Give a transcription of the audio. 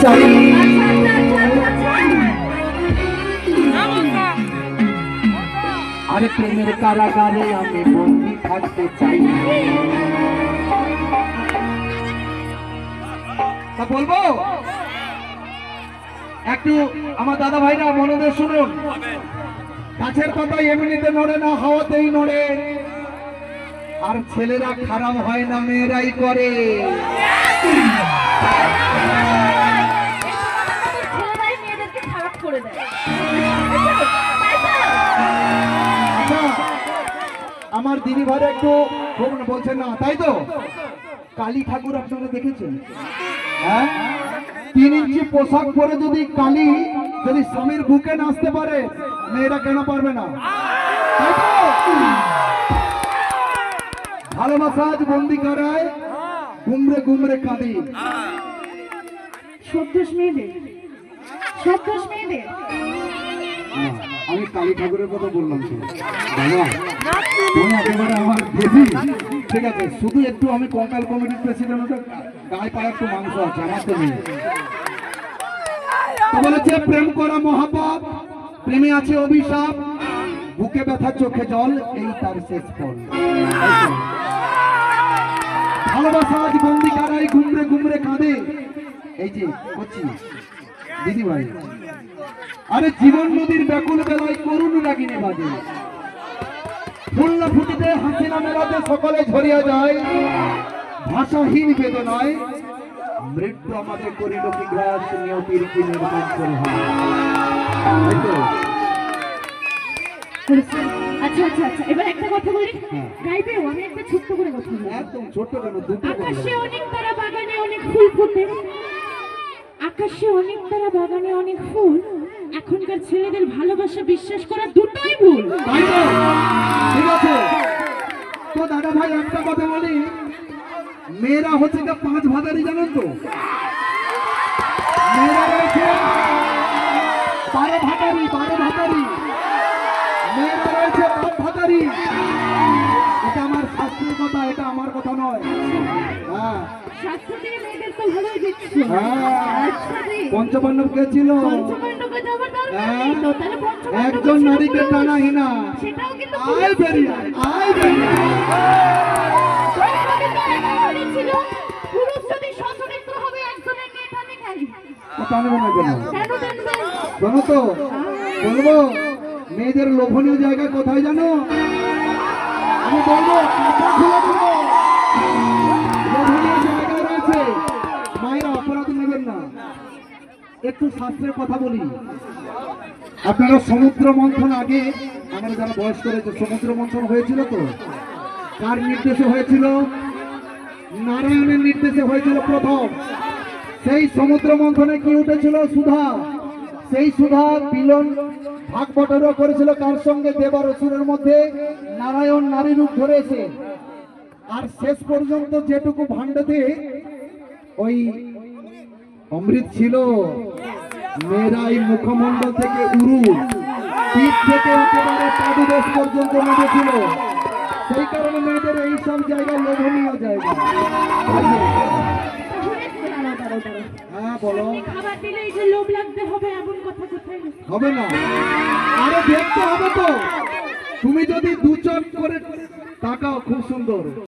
চাই। আরে প্রেমের কারাগারে আমি বন্দি থাকতে চাই। তা বলবো একটু আমার দাদা ভাইরা মনে দিয়ে শুনুন। গাছের পাতা এমনিতে নড়ে না, হাওয়াতেই নড়ে। আর ছেলেরা খারাপ হয় না, মেয়েরাই করে। আমার দিদি ভাই একটু বলছেন না, তাই তো? কালী ঠাকুর আপনারা দেখেছেন? হ্যাঁ, 3 ইঞ্চি পোশাক পরে যদি কালী যদি স্বামীর বুকে নাচতে পারে, মেয়েরা কেন পারবে না? তাই তো? ভালোবাসা আজ বন্দি করায়, গুমরে গুমরে কাঁদি। আমি কালী ঠাকুরের কথা বললাম। তুমি একেবারে আমার দেবী, ঠিক আছে? শুধু একটু আমি কঙ্কাল কমিটির প্রেসিডেন্ট, গায়ে পায়ে একটু মাংস আছে, আমার তো নেই। বলেছে প্রেম করা মহাপাপ, প্রেমে আছে অভিশাপ, বুকে ব্যথা চোখে জল, এই তার শেষ ফল। ভালোবাসা আজ বন্দি কারাই, গুমরে গুমরে কাঁদে। এই যে বলছি দিদি ভাই, আরে জীবন নদীর ব্যাকুল বেলায় করুণ রাগিনী বাজে। ফুল না ফুটিতে হাসি না মেলাতে সকলে ঝরিয়া যায়। ভাষাহীন বেদনায় মৃত্যু আমাকে করিল কি গ্রাস, নিয়তির কি নির্মাণ করে হয়। আচ্ছা আচ্ছা আচ্ছা, এবার একটা কথা বলি। গাইবে আমি একটা ছোট্ট করে কথা বলি। একদম ছোট্ট কেন, দুটো। আকাশে অনেক তারা, বাগানে অনেক ফুল ফোটে। আকাশে অনেক তারা, বাগানে অনেক ফুল। এখনকার ছেলেদের ভালোবাসা বিশ্বাস করা দুটোই ভুল। তাই তো? ঠিক আছে তো দাদা ভাই, একটা কথা বলি, মেয়েরা হচ্ছে 5 ভাতারি, জানেন তো? মেয়েরা রয়েছে 12 ভাতারি, 12 ভাতারি। মেয়েরা রয়েছে 5 ভাতারি। এটা আমার শাস্ত্রের কথা, এটা আমার কথা নয়। হ্যাঁ, শাস্ত্র দিয়ে মেয়েদের তো ভালোই দিচ্ছে। পঞ্চপাণ্ডব কে ছিল? একজন নারীকে টানাহি না। আয় বেরিয়ে আয়, বেরিয়ে টানবে না কেন? শোনো তো, বলবো মেয়েদের লোভনীয় জায়গা কোথায় জানো? আমি বলবো লোভনীয় জায়গা রয়েছে। মায়েরা অপরাধ নেবেন না, একটু শাস্ত্রের কথা বলি। আপনারা সমুদ্র মন্থন আগে, আমরা যারা বয়স করেছে, সমুদ্র মন্থন হয়েছিল তো? কার নির্দেশে হয়েছিল? নারায়ণের নির্দেশে হয়েছিল প্রথম। সেই সমুদ্র মন্থনে কি উঠেছিল? সুধা। সেই সুধা বিলন ভাগ বটরা করেছিল কার সঙ্গে? দেব আর অসুরের মধ্যে। নারায়ণ নারী রূপ ধরেছে। আর শেষ পর্যন্ত যেটুকু ভাণ্ডতে ওই অমৃত ছিল, মেয়েরাই মুখমণ্ডল থেকে উরু, পিঠ থেকে একেবারে পাদদেশ পর্যন্ত নেমেছিল। সেই কারণে মেয়েদের এই সব জায়গায় লোভনীয় জায়গা। হ্যাঁ বলো। খাবার দিলে এই যে লোভ লাগতে হবে এমন কথা কোথায়? হবে না, আরে দেখতে হবে তো। তুমি যদি 2 চোখ করে তাকাও, খুব সুন্দর।